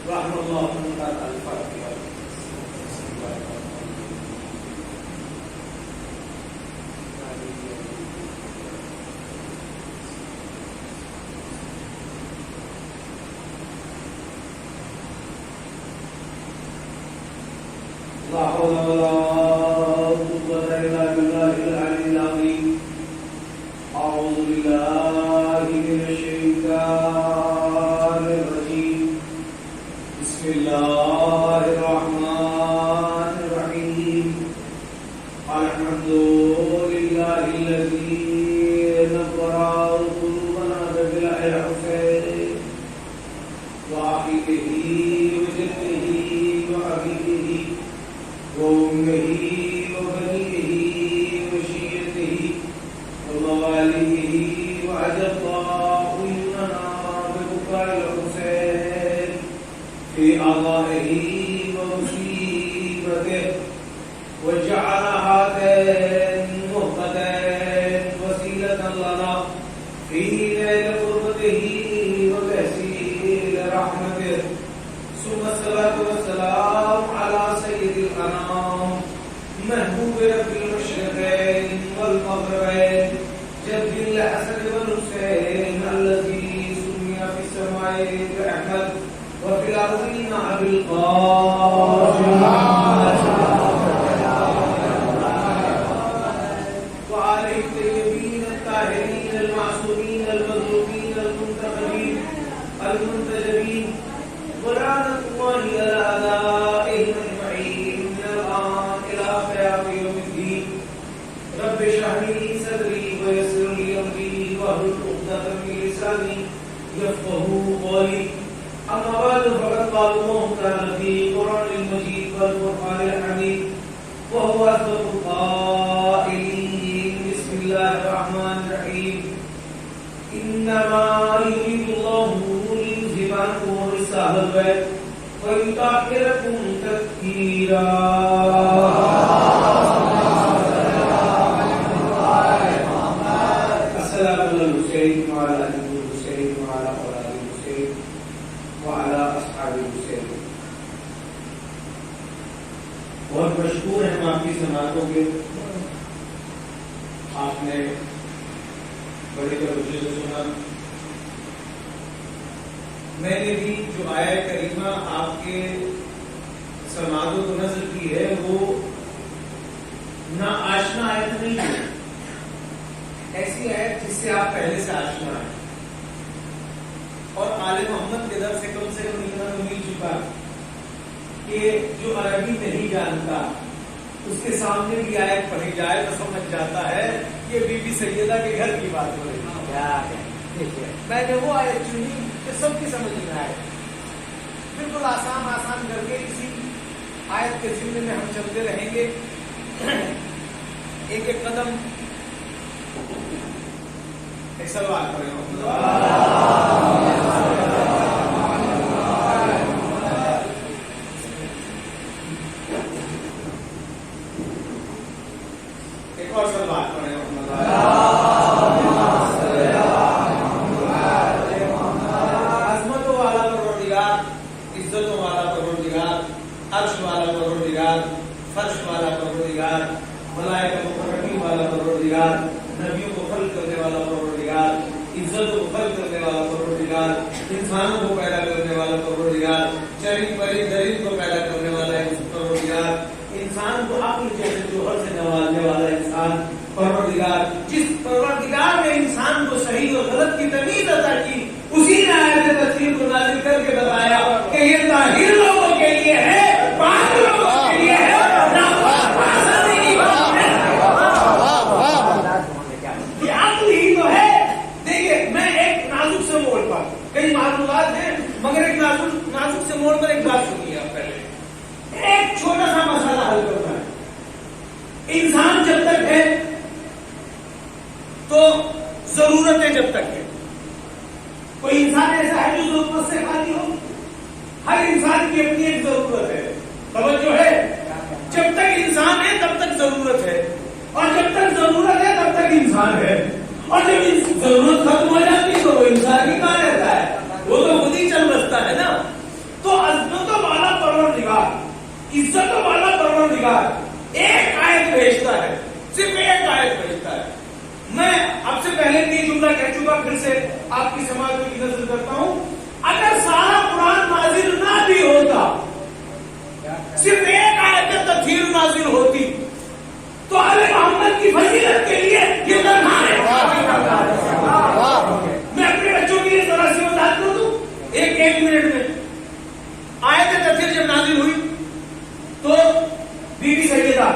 رحم الله من قال الفاتحة. لا حول ولا قوة إلا بالله العلي العظيم. أعوذ بالله من الشيطان الرجيم. بسم الله الرحمن الرحيم. الحمد لله الذي نور قلوبنا بالحسين وعقيده وجده وحبيبه وأمه وبنيه وشيته ومواليه وعجب عيوننا ببكاء الحسين في أعضائه ومصيبته وجعل هاتين مهتدين وسيلة لنا في نيل قربته وتحصيل رحمته. ثم الصلاة والسلام على سيد الأنام محبوب رب المشرقين والمغربين جد الحسن والحسين الذي سمي في السماء بأحمد وفي الأرضين أبي القاسم وعليه الطيبين الطاهرين المعصومين المظلومين المنتخبين المنتجبين ولعنة الله على أعدائهم أجمعين من الآن إلى قيام يوم الدين. رب اشرح لي صدري ويسر لي أمري واحلل عقدة من لساني يفقهوا قولي. أما بعد فقد قال الله تعالى في القرآن المجيد والفرقان الحميد وهو أصدق القائلين. بسم الله الرحمن الرحيم. إنما يريد الله ليذهب عنكم الرجس أهل البيت ويطهركم تطهيرا. السلام على الحسين وعلى آل الحسين وعلى أولاد الحسين وعلى أصحاب الحسين. بہت مشکور ہیں ہم آپ کی سماعتوں کے. آپ نے بڑے توجہ سے سنا. میں نے بھی جو آیت کریمہ آپ کے سماعتوں کو نظر کی ہے وہ نہ آشنا آیت نہیں ہے. ایسی آیت جس سے آپ پہلے سے آشنا ہیں اور آل محمد کے در سے کم ایمان مل چکا کہ جو عربی نہیں جانتا اس کے سامنے بھی آیت پڑھی جائے تو سمجھ جاتا ہے کہ بی بی سیدہ کے گھر کی بات ہو رہی ہے. میں نے وہ آیت چنی کہ سب کی سمجھ میں آئے. بالکل آسان آسان کر کے اسی آیت کے ذمے میں ہم چلتے رہیں گے. ایک ایک قدم ایک سوال کریں. ایک اور سوال کریں. عزتوں والا پروردگار، عرش والا پروردگار، فرش والا پروردگار، ملائکہ مقربین والا پروردگار، نبیوں کو خلق کرنے والا پروردگار، عزتوں کو خلق کرنے والا پروردگار، انسانوں کو پیدا کرنے والا پروردگار، چرند پرند درند کو پیدا کرنے والا پروردگار، انسان کو عقل جیسے جوہر سے نوازنے والا انسان پروردگار. جس پروردگار نے انسان کو صحیح اور غلط کی تمیز عطا کی اسی نے آیت تفسیر کو نازل کر کے بتایا کہ یہ طاہر لوگوں کے لیے ہے، پاک لوگوں کے لیے ہے. یہ عقل ہی تو ہے. دیکھیے میں ایک نازک سے موڑ پر کئی معلومات ہیں مگر ایک نازک سے موڑ پر ایک بات سنیے آپ پہلے. ایک چھوٹا سا مسئلہ حل کرنا ہے. انسان جب تک ہے تو ضرورتیں جب تک ہے. کوئی انسان ایسا ہے جو ضرورت سے خالی ہو؟ ہر انسان کی اپنی ایک ضرورت ہے. توجہ ہے. جب تک انسان ہے تب تک ضرورت ہے اور جب تک ضرورت ہے تب تک انسان ہے. اور جب ضرورت ختم ہو جاتی ہے تو وہ انسان ہی کہاں رہتا ہے؟ وہ تو خود ہی چل بستا ہے نا. تو کریمہ پھر سے آپ کی سماعت میں نظر کرتا ہوں. اگر سارا قرآن نازل نہ بھی ہوتا، صرف ایک آیت تطہیر نازل ہوتی، تو آل محمد کی فضیلت کے لیے یہ تنہا ہے. میں اپنے بچوں کے لیے ذرا سی وضاحت کر دوں ایک منٹ میں. آیت تطہیر جب نازل ہوئی تو بی بی سیدہ،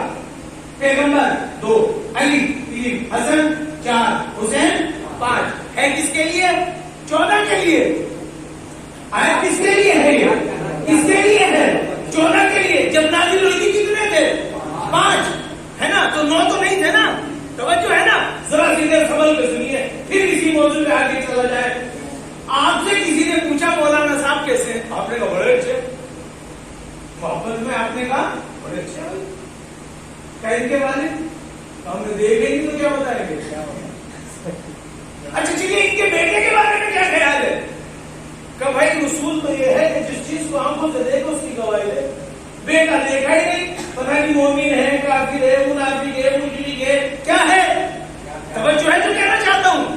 پیغمبر 2، علی 3، حسن 4، حسین 5، ہے کس کے لیے؟ 14 کے لیے. آیت کس کے لیے ہے؟ کس کے لیے ہے؟ 14 کے لیے. جب نازل ہوئی تھی کتنے تھے؟ 5 ہے نا، تو 9 تو نہیں تھے نا. توجہ ہے نا. ذرا سیدھے سبل پہ سنیے پھر اسی موضوع پہ آگے چلا جائے. آپ سے کسی نے پوچھا مولانا صاحب کیسے ہیں؟ آپ نے کہا بڑے اچھے. محبت میں آپ نے کہا بڑے اچھے. ان کے بارے ہم نے دیکھے نہیں تو کیا بتائیں گے. اچھا چلیے ان کے بیٹے کے بارے میں کیا خیال ہے؟ کہ بھائی اصول تو یہ ہے کہ جس چیز کو آنکھوں سے دیکھو اس کی گواہی دے. بیٹا دیکھا ہی نہیں، پتہ نہیں مومن ہے، کافر ہے، منافق ہے، مشرک ہے، کیا ہے؟ توجہ ہے جو کہنا چاہتا ہوں.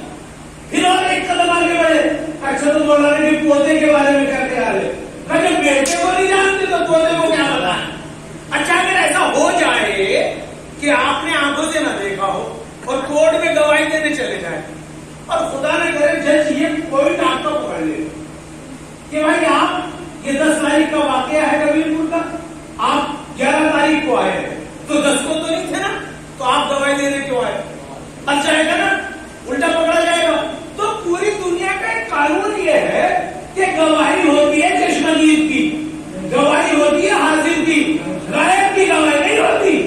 پھر اور ایک قدم آگے بڑھے. اچھا تو مولانا کے پوتے کے بارے میں کیا خیال ہے؟ کہ جب بیٹے کو نہیں جانتے تو پوتے کو کیا بتائیں؟ اچھا اگر ایسا ہو جائے کہ آپ نے آنکھوں سے نہ دیکھا ہو اور کورٹ میں گواہی دینے چلے جائیں اور خدا نہ کرے جج یہ کوئی ڈاکٹر پکڑ لے کہ بھائی آپ یہ 10 تاریخ کا واقعہ ہے کبیر پور کا، آپ 11 تاریخ کو آئے ہیں تو 10 کو تو نہیں تھے نا، تو آپ گواہی دینے کیوں آئے؟ بچ جائے گا نا، الٹا پکڑا جائے گا. تو پوری دنیا کا ایک قانون یہ ہے کہ گواہی ہوتی ہے چشمدید کی، گواہی ہوتی ہے حاضر کی، غائب کی گواہی نہیں ہوتی.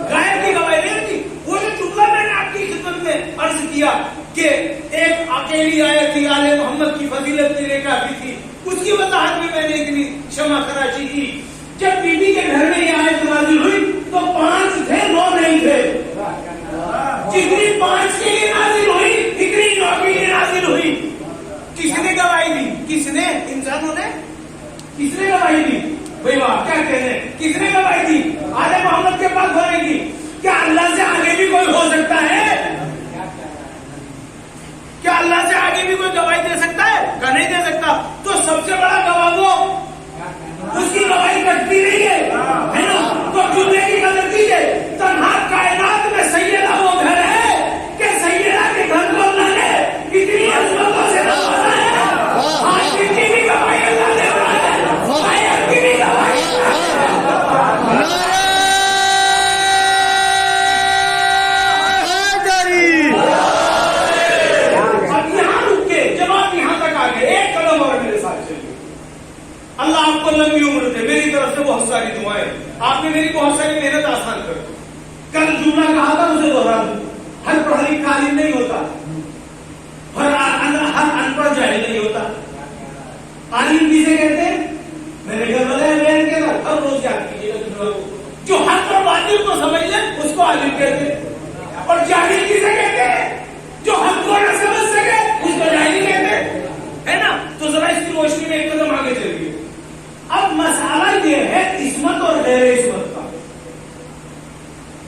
غائب کی گواہی نہیں ہوتی. وہ جو جملہ میں نے آپ کی خدمت میں عرض کیا کہ ایک اکیلی آیت تھی آل محمد کی فضیلت کے لیے کافی تھی، اس کی وضاحت بھی میں نے اتنی شمع کراچی کی. جب بی بی کے گھر میں یہ آیت نازل ہوئی تو 5 تھے، 9 نہیں تھے. جتنی 5 کے لیے نازل ہوئی اتنی 9 کے لیے نازل ہوئی. کس نے گواہی دی؟ کس نے؟ انسانوں نے. کس نے گواہی دی؟ بھائی واہ کیا کہنے، کس نے گواہی دی؟ آل محمد کے پاس گواہی دی. کیا اللہ سے آگے بھی کوئی ہو سکتا ہے؟ کیا اللہ سے آگے بھی کوئی گواہی دے سکتا ہے؟ کہ نہیں دے سکتا. تو سب سے بڑا گواہ وہ، اس کی گواہی کٹتی نہیں ہے نا. تو جملے کی قدر کیجیے. تنہا کائنات میں سیدہ وہ گھر ہے کہ سیدہ کے گھر کو اللہ نے اتنی عظمتوں سے نوازا ہے. آج کی بھی گواہی اللہ نے آیت کی بھی گواہی. اللہ آپ کو لمبی عمر دے. میری طرف سے بہت ساری دعائیں. آپ نے میری بہت ساری محنت آسان کر دی. کل جملہ کہا تھا اسے دوہرا دوں. ہر پڑھا لکھا عالم نہیں ہوتا، ہر ان پڑھ جاہل نہیں ہوتا. عالم کسے کہتے ہیں؟ میرے گھر والے بیان کے بعد ہر روز یاد کیجیے گا جملہ کو. جو حق اور باطل کو سمجھ لے اس کو عالم کہتے ہیں. اور جاہل کسے کہتے ہیں؟ جو حق کو نہ سمجھ سکے اس کو جاہل کہتے ہیں، ہے نا. تو ذرا اس کی روشنی میں ایک قدم آگے چلیے. اب مسئلہ یہ ہے عصمت اور غیر عصمت کا.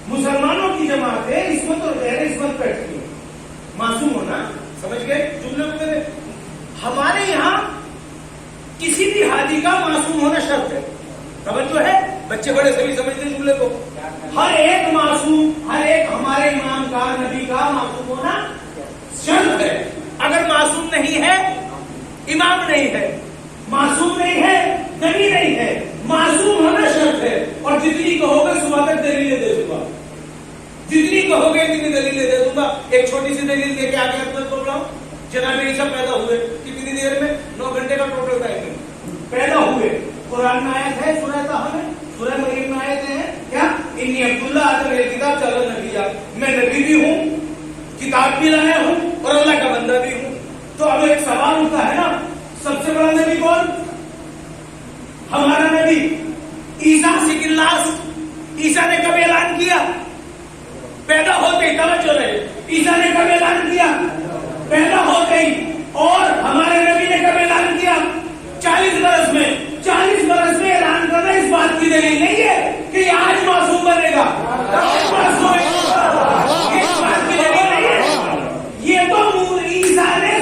مسلمانوں کی جماعت ہے عصمت اور غیر عصمت بیٹھتی ہے. معصوم ہونا سمجھ گئے جملے کو میرے؟ ہمارے یہاں کسی بھی حاجی کا معصوم ہونا شرط ہے. توجہ ہے، بچے بڑے سبھی سمجھتے ہیں جملے کو. ہر ایک معصوم، ہر ایک ہمارے امام کا، نبی کا معصوم ہونا شرط ہے. اگر معصوم نہیں ہے امام نہیں ہے، معصوم نہیں ہے نبی نہیں ہے، معصوم ہونا شرط ہے. اور جتنی کہو گے صبح تک دلیلیں دے دوں گا، جتنی کہو گے اتنی دلیلیں دے دوں گا. ایک چھوٹی سی دلیل دے کے آگے اپنا بول رہا ہوں. جناب عیسیٰ پیدا ہوئے کتنی دیر میں؟ 9 گھنٹے کا ٹوٹل ٹائم ہے. پیدا ہوئے قرآن میں آیت ہے، سورہ طہ میں، سورہ مریم میں آیت ہے کیا؟ انی عبداللہ آتا میری کتاب چلو نبی. میں نبی بھی ہوں، کتاب بھی لایا ہوں اور اللہ کا بندہ بھی ہوں. تو اب ایک سوال ہوتا ہے نا، سب سے بڑا نبی کون؟ ہمارا نبی عیسیٰ سکن لاس. عیسیٰ نے کب اعلان کیا؟ پیدا ہوتے ہی. توجہ رہے، عیسیٰ نے کب اعلان کیا؟ پیدا ہوتے ہی. اور ہمارے نبی نے کب اعلان کیا؟ 40 برس میں. 40 برس میں اعلان کرنا اس بات کی دلیل نہیں ہے کہ یہ آج معصوم بنے گا. اس بات کی دلیل نہیں ہے. یہ تو عیسیٰ نے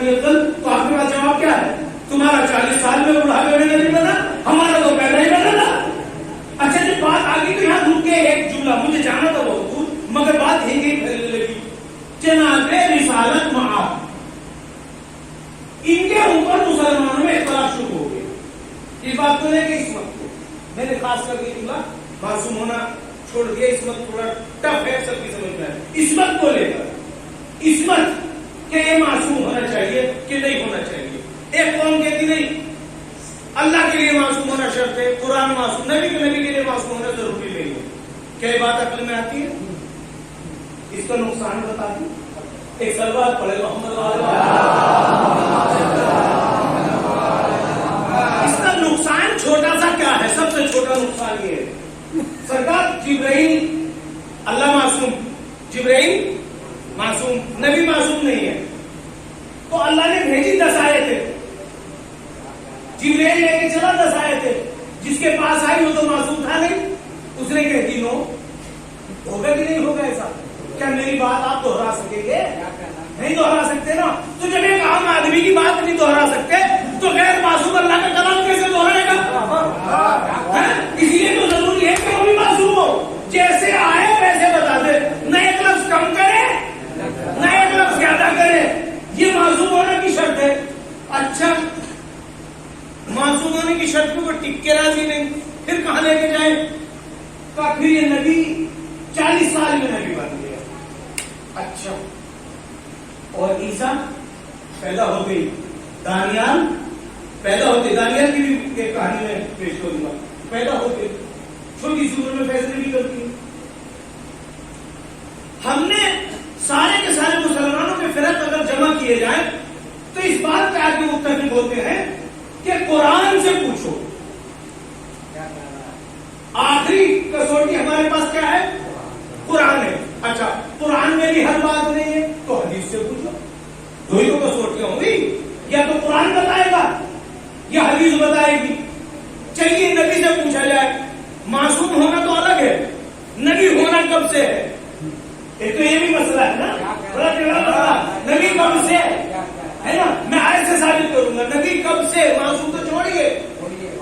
افضل, تو آپ کے پاس جواب کیا ہے؟ تمہارا 40 سال میں بڑھاپے میں نبی بنا, ہمارا تو پہلے ہی بنا تھا. اچھا جب بات آگے تو یہاں رک کے ایک جملہ, مجھے جانا تھا بہت دور مگر بات یہی پھیلنے لگی. جناب رسالت معاف, ان کے اوپر مسلمانوں میں اختلاف شروع ہو گیا. اس بات کو لے کے اس وقت کو میں نے خاص کر کے جملہ معصوم ہونا چھوڑ دیا. اس وقت تھوڑا ٹف ہے سب کی سمجھ میں ہے. اس وقت کو لے کر اس وقت کہ یہ معصوم ہونا چاہیے کہ نہیں ہونا چاہیے. ایک قوم کہتی نہیں اللہ کے لیے معصوم ہونا شرط ہے, قرآن معصوم, نبی کے لیے معصوم ہونا ضروری نہیں ہے. کیا یہ بات عقل میں آتی ہے؟ اس کا نقصان بتا دوں. ایک سلوات پڑھے محمد اس کا نقصان چھوٹا سا کیا ہے؟ سب سے چھوٹا نقصان یہ ہے سرکار جبرائیل اللہ معصوم, جبرائیل معصوم, نبی معصوم نہیں ہے. تو اللہ نے بھیجی 10 آیتیں, جبرائیل لے کے چلا 10 آیتیں, جس کے پاس آئی وہ تو معصوم تھا نہیں, اس نے کہہ دی نو. ہوگا کہ نہیں ہوگا ایسا؟ کیا میری بات آپ دوہرا سکیں گے؟ نہیں دوہرا سکتے نا. تو جب ایک عام آدمی کی بات نہیں دوہرا سکتے تو غیر معصوم اللہ کا کلام کیسے دوہرائے گا؟ اس لیے تو ضروری ہے کہ وہ بھی معصوم ہو, جیسے آئے ویسے بتا دے, نہ ایک لفظ کم کرے نہ ایک لفظ زیادہ کرے. یہ معصوم ہونے کی شرط ہے. اچھا معصوم ہونے کی شرط کو ٹک کے راضی نہیں, پھر کہاں لے کے جائیں؟ تو پھر یہ نبی 40 سال میں نبی بن گیا. اچھا اور عیسیٰ پیدا ہو گئی, دانیال پیدا ہوتے, دانیال کی بھی ایک کہانی میں پیش کروں گا. پیدا ہوتے چھوٹی سی عمر میں فیصلے بھی کرتی. ہم نے سارے کے سارے مسلمانوں کے فرق اگر جمع کیے جائیں تو اس بات پہ آگے متفق ہوتے ہیں کہ قرآن سے پوچھو. آخری کسوٹی ہمارے پاس کیا ہے؟ قرآن ہے. اچھا قرآن میں بھی ہر بات نہیں ہے تو حدیث سے پوچھو. دو ہی تو کسوٹیاں ہوں گی, یا تو قرآن بتائے گا یا حدیث بتائے گی. چلیے نبی سے پوچھا جائے. معصوم ہونا تو الگ ہے, نبی ہونا کب سے ہے؟ ایک تو یہ بھی مسئلہ ہے نا, بڑا ٹیڑھا مسئلہ. نبی کب سے ہے نا, میں آئے سے ثابت کروں گا نبی کب سے. معصوم تو چھوڑیے.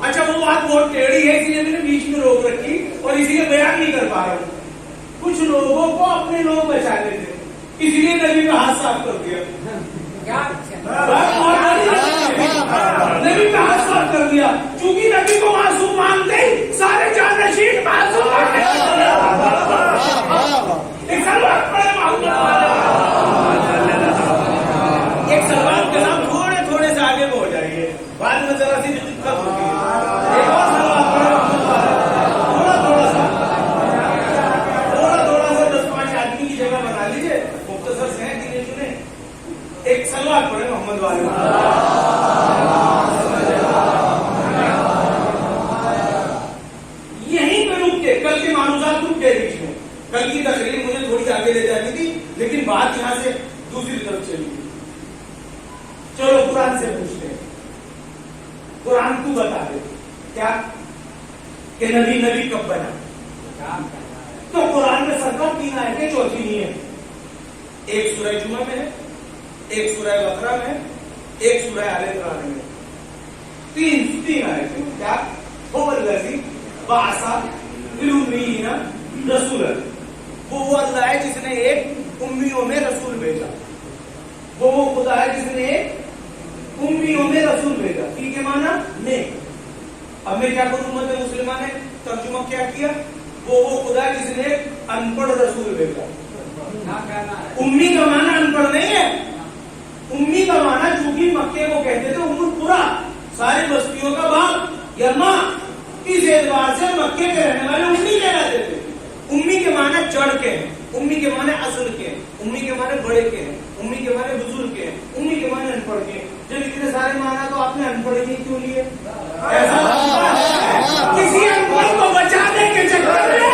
اچھا وہ بات بہت ٹیڑھی ہے, اس لیے میں نے بیچ میں روک رکھی اور اسی لیے بیان نہیں کر پا رہا ہوں. کچھ لوگوں کو اپنے لوگ بچانے تھے, اس لیے نبی کا ہاتھ صاف کر دیا. نبی کا ہاتھ صاف کر دیا چونکہ نبی کو معصوم مانتے ہی سارے جانشین معصوم ہیں. ایک سلوات پڑھے محمد, ایک سلوات کے نام تھوڑے تھوڑے سے آگے ہو جائیے, بعد میں ذرا سی دقت ہوگی. ایک اور سلوات پڑھے محمد, تھوڑا سا 10-5 آدمی کی جگہ بنا لیجیے, مختصر سے ہیں گنے چنے. ایک سلوات پڑھے محمد والے. یہیں پہ رک کے کل کے معروضات رک گئے بیچ میں. کل کی تقریر مجھے تھوڑی آگے لے جانی تھی لیکن بات یہاں سے دوسری طرف چلی گئی. چلو قرآن سے پوچھتے ہیں. قرآن تو بتا دے کیا کہ نبی کب بنا؟ تو قرآن میں سرکار 3 آیتیں, چوتھی نہیں ہے. ایک سورہ جمعہ میں ہے, ایک سورہ بقرہ میں ہے, ایک سورہ آل عمران میں. 3 آیتیں. کیا هو الذی بعث فی الأمیین رسولا, وہ اللہ ہے جس نے ایک امیوں میں رسول بھیجا. وہ خدا ہے جس نے ایک امیوں میں رسول بھیجا. فی کے معنی نے. اب میں کیا کروں, امت مسلمہ نے ترجمہ کیا کیا, وہ خدا ہے جس نے ایک ان پڑھ رسول بھیجا. امی کا معنی ان پڑھ نہیں ہے. امی کا معنی چونکہ مکے کو کہتے تھے ام القری, ساری بستیوں کا باپ یا ماں, اس اعتبار سے مکے کے رہنے والے امی کہلاتے تھے. امی کے معنی جڑ کے ہیں, امی کے معنی اصل کے ہیں, امی کے معنی بڑے کے ہیں, امی کے معنی بزرگ کے ہیں, امی کے معنی ان پڑھ کے. جب اتنے سارے معنی تو آپ نے ان پڑھ ہی کیوں لیے؟ ایسا کسی ان پڑھ کو بچانے کے چکر میں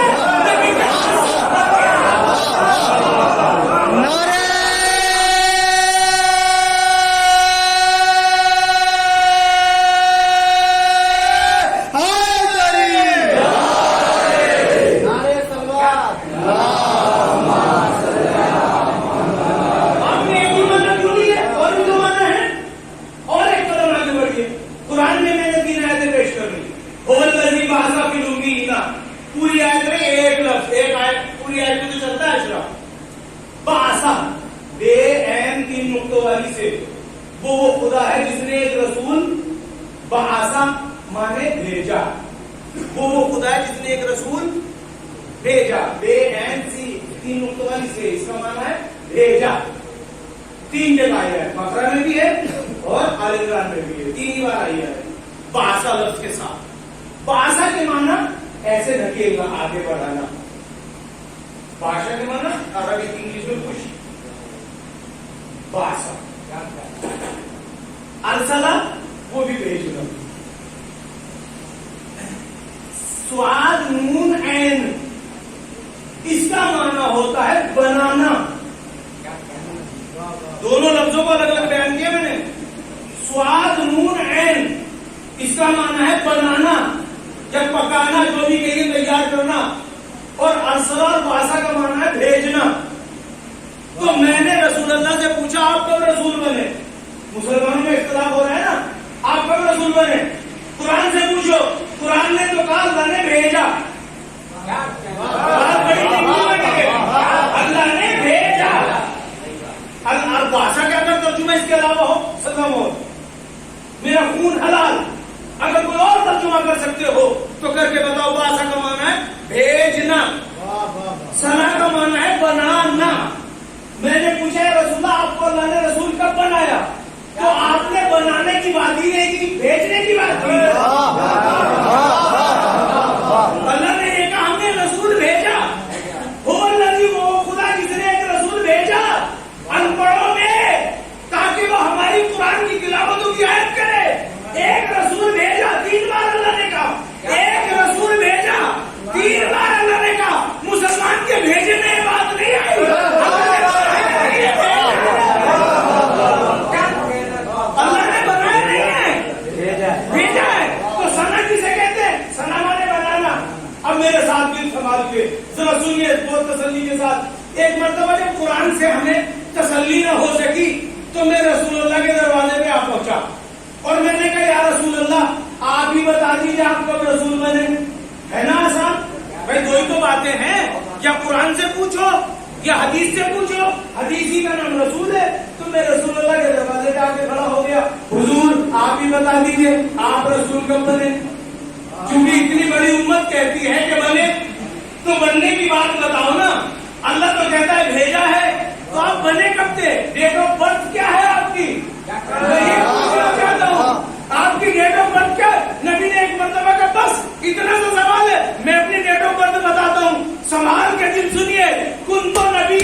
وہ خدا ہے جس نے ایک رسول بعثا مانے بھیجا. وہ خدا ہے جس نے ایک رسول بھیجا. بے این سی 3 نقطوں والی سے اس کا معنی ہے بھیجا. 3 جگہ آیا ہے, بقرہ میں بھی ہے اور آل عمران میں بھی ہے, 3 ہی بار آئی ہے بعثا لفظ کے ساتھ. بعثا کے معنی ایسے دھکیلنا, آگے بڑھانا. بادشاہ کے معنی عربی انگلش میں خوش. بعثا ارسلہ وہ بھی بھیجنا. سواد نون عین اس کا معنی ہوتا ہے بنانا. دونوں لفظوں کو الگ الگ بیان کیا میں نے. سواد نون عین اس کا معنی ہے بنانا یا پکانا, جو بھی کہیں تیار کرنا. اور ارسلہ اور بعثا کا معنی ہے بھیجنا. تو میں نے رسول اللہ سے پوچھا آپ کب رسول بنے؟ مسلمانوں میں اختلاف ہو رہا ہے نا, آپ کب رسول بنے؟ قرآن سے پوچھو. قرآن نے تو کہا اللہ نے بھیجا. اللہ نے بھیجا. بعثا کا اگر ترجمہ اس کے علاوہ ہو سلام ہو, میرا خون حلال, اگر کوئی اور ترجمہ کر سکتے ہو تو کر کے بتاؤ. بعثا کا معنی ہے بھیجنا, سنا کا معنی ہے بنانا. میں نے پوچھا رسول اللہ آپ کو اللہ نے رسول کب بنایا؟ تو آپ نے بنانے کی بات ہی نہیں کی, بھیجنے کی بات کی. اللہ نے یہ کہا ہم نے رسول بھیجا. وہ خدا جس نے ایک رسول بھیجا ان پڑھوں میں تاکہ وہ ہماری قرآن کی تلاوتوں کی آیت کرے. ایک رسول بھیجا 3 بار اللہ نے کہا. ایک رسول بھیجا 3 بار اللہ نے کہا. مسلمان کے بھیجے میں یہ بات نہیں آئی. اللہ نے بنایا نہیں ہے, بھیجا ہے. تو سنا کسے کہتے ہیں؟ سنا مانے بنانا. اب میرے ساتھ دل سنبھال کے ذرا سنیے بہت تسلی کے ساتھ. ایک مرتبہ جب قرآن سے ہمیں تسلی نہ ہو سکی تو میں رسول اللہ کے دروازے پہ آ پہنچا اور میں نے کہا یا رسول اللہ آپ ہی بتا دیجیے آپ کب رسول بنے. ہے نا آسان بھائی, 2 ہی تو باتیں ہیں, یا قرآن سے پوچھو یا حدیث سے پوچھو. حدیث ہی کا نام رسول ہے. تو میں رسول اللہ کے دروازے پہ آ کے کھڑا ہو گیا. حضور آپ ہی بتا دیجیے آپ رسول کب بنے. کیونکہ اتنی بڑی امت کہتی ہے کہ بنے تو بننے کی بات بتاؤ نا. اللہ تو کہتا ہے بھیجا ہے, تو آپ بنے کب تھے؟ ڈیٹ آف برتھ کیا ہے آپ کی؟ میں یہ پوچھنا چاہتا ہوں آپ کی ڈیٹ آف برتھ کیا؟ نبی نے ایک مرتبہ کا بس اتنا سا سوال ہے, میں اپنی ڈیٹ آف برتھ بتاتا ہوں. سنبھال کے دل سنیے. کن تو نبی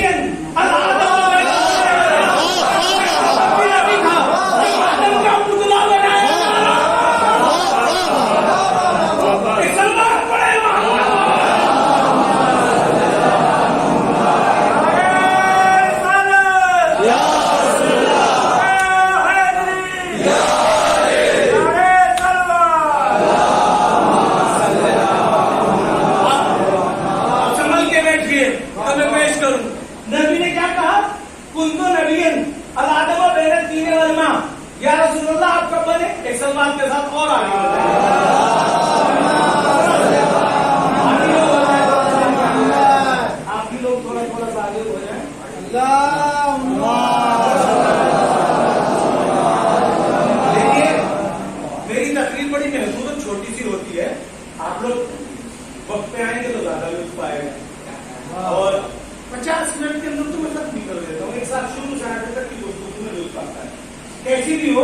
یا رسول اللہ آپ کب بنے؟ ایک سلمان کے ساتھ اور آگے آپ ہی لوگ تھوڑا تھوڑا سا آگے ہو جائیں. دیکھیے میری تقریر بڑی محدود اور چھوٹی سی ہوتی ہے. آپ لوگ وقت پہ آئیں گے تو زیادہ لطف آئے گا, اور 50 منٹ کے اندر تو میں ختم نہیں کر دیتا ہوں. ایک ساتھ شروع سے آنے تک کی گفتگو میں لطف آتا ہے. کیسی بھی ہو,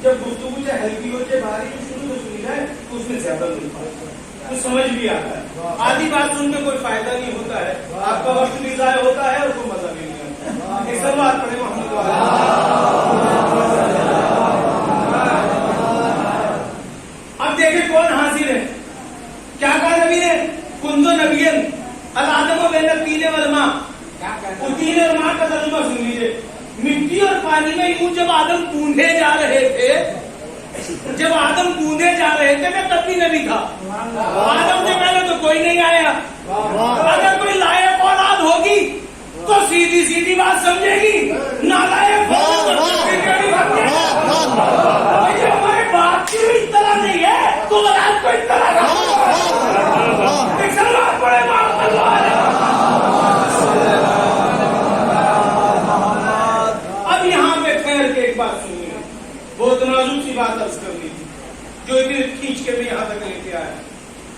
جب گفتگو چاہے ہلکی ہو چاہے بھاری ہو, شروع سے سنی جائے تو اس میں زیادہ لطف آتا ہے, تو سمجھ بھی آتا ہے. آدھی بات سن کے کوئی فائدہ نہیں ہوتا ہے, آپ کا وقت بھی ضائع ہوتا ہے اور کوئی مزہ بھی نہیں آتا. ایک سب بات پڑھے محمد اب دیکھیں کون حاضر ہے. کیا کہا نبی نے؟ کنزو نبیل الادم و بین الطین والماء. طین اور ماء کا ترجمہ سن لیجیے. مٹی اور پانی میں یوں جب آدم گوندھے جا رہے تھے, میں تب بھی نبی تھا. آدم سے پہلے تو کوئی نہیں آیا. اگر کوئی لائق اولاد ہوگی تو سیدھی سیدھی بات سمجھے گی, نالائق ہمارے باپ کی بھی اطلاع نہیں ہے تو اولاد کو اطلاع اب یہاں پہ ٹھہر کے ایک بات سنیے. بہت نازک سی بات عرض کرنی تھی جو اتنی کھینچ کے میں یہاں تک لے کے آیا.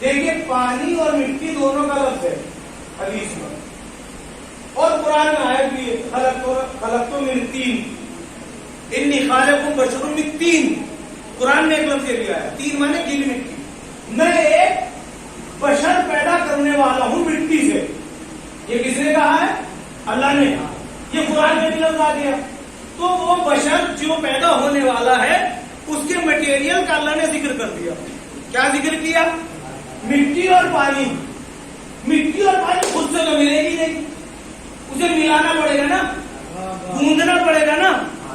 دیکھیے پانی اور مٹی دونوں کا لفظ ہے حدیث میں, اور قرآن میں آیت بھی ہے خلقت من طین انی خالق بشر من طین. قرآن میں ایک لفظ یہ بھی آیا, تین مانے گیلی مٹی. میں ایک بشر پیدا کرنے والا ہوں مٹی سے. یہ کس نے کہا ہے؟ اللہ نے کہا. یہ قرآن میں بھی لفظ آ گیا. تو وہ بشر جو پیدا ہونے والا ہے اس کے مٹیریل کا اللہ نے ذکر کر دیا. کیا ذکر کیا؟ مٹی اور پانی. مٹی اور پانی خود سے تو ملے گی نہیں, اسے ملانا پڑے گا نا, گوندنا پڑے گا نا.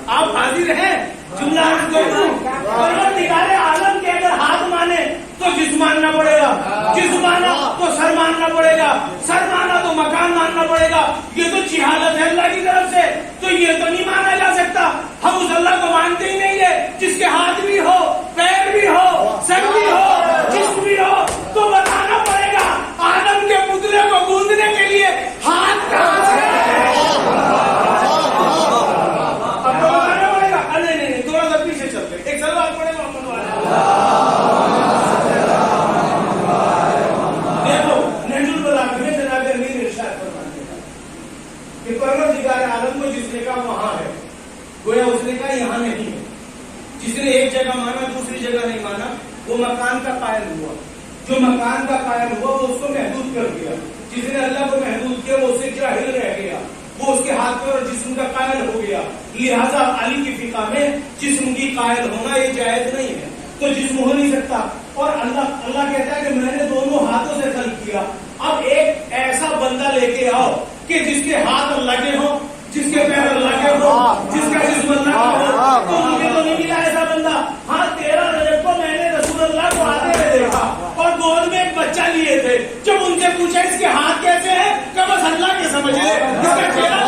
آپ حاضر ہیں جملہ پروردگار عالم کے اگر ہاتھ مانے تو جسم ماننا پڑے گا, جسم مانا تو سر ماننا پڑے گا, سر مانا تو مکان ماننا پڑے گا. یہ تو جہالت ہے اللہ کی طرف سے, تو یہ تو نہیں مانا جا سکتا. ہم اس اللہ کو مانتے ہی نہیں ہے جس کے ہاتھ بھی ہو, پیر بھی ہو, سر بھی ہو, جسم بھی ہو. تو بتانا پڑے گا آدم کے پتلے کو گوندنے کے لیے ہاتھ کہاں سے ایک سلوات پڑے محمد والا. دیکھو نہج البلاغہ میں جناب امیر ارشاد فرماتے ہیں کہ پروردگار عالم کو جس نے کہا وہاں ہے, گویا اس نے کہا یہاں نہیں ہے. جس نے ایک جگہ مانا دوسری جگہ نہیں مانا وہ مکان کا قائل ہوا. جو مکان کا قائل ہوا وہ اس کو محدود کر دیا. جس نے اللہ کو محدود کیا وہ اس سے جاہل رہ گیا, وہ اس کے ہاتھ پر اور جسم کا قائل ہو گیا. لہذا علی کی فقہ میں جسم کی قائل ہونا یہ جائز نہیں ہے, تو جسم ہو نہیں سکتا. اور اللہ کہتا ہے کہ میں نے دونوں ہاتھوں سے خلق کیا. اب ایک ایسا بندہ لے کے آؤ کہ جس کے ہاتھ اللہ کے ہوں, جس کے پیر اللہ کے ہوں, جس کا جسم اللہ کا ہو. تو مجھے تو نہیں ملا ایسا بندہ. ہاں 13 رجب کو میں نے رسول اللہ کو آتے ہوئے دیکھا اور گود میں ایک بچہ لیے تھے. جب ان سے پوچھا اس کے ہاتھ کیسے ہیں کہ بس اللہ کے سمجھ لے, اس کا چہرہ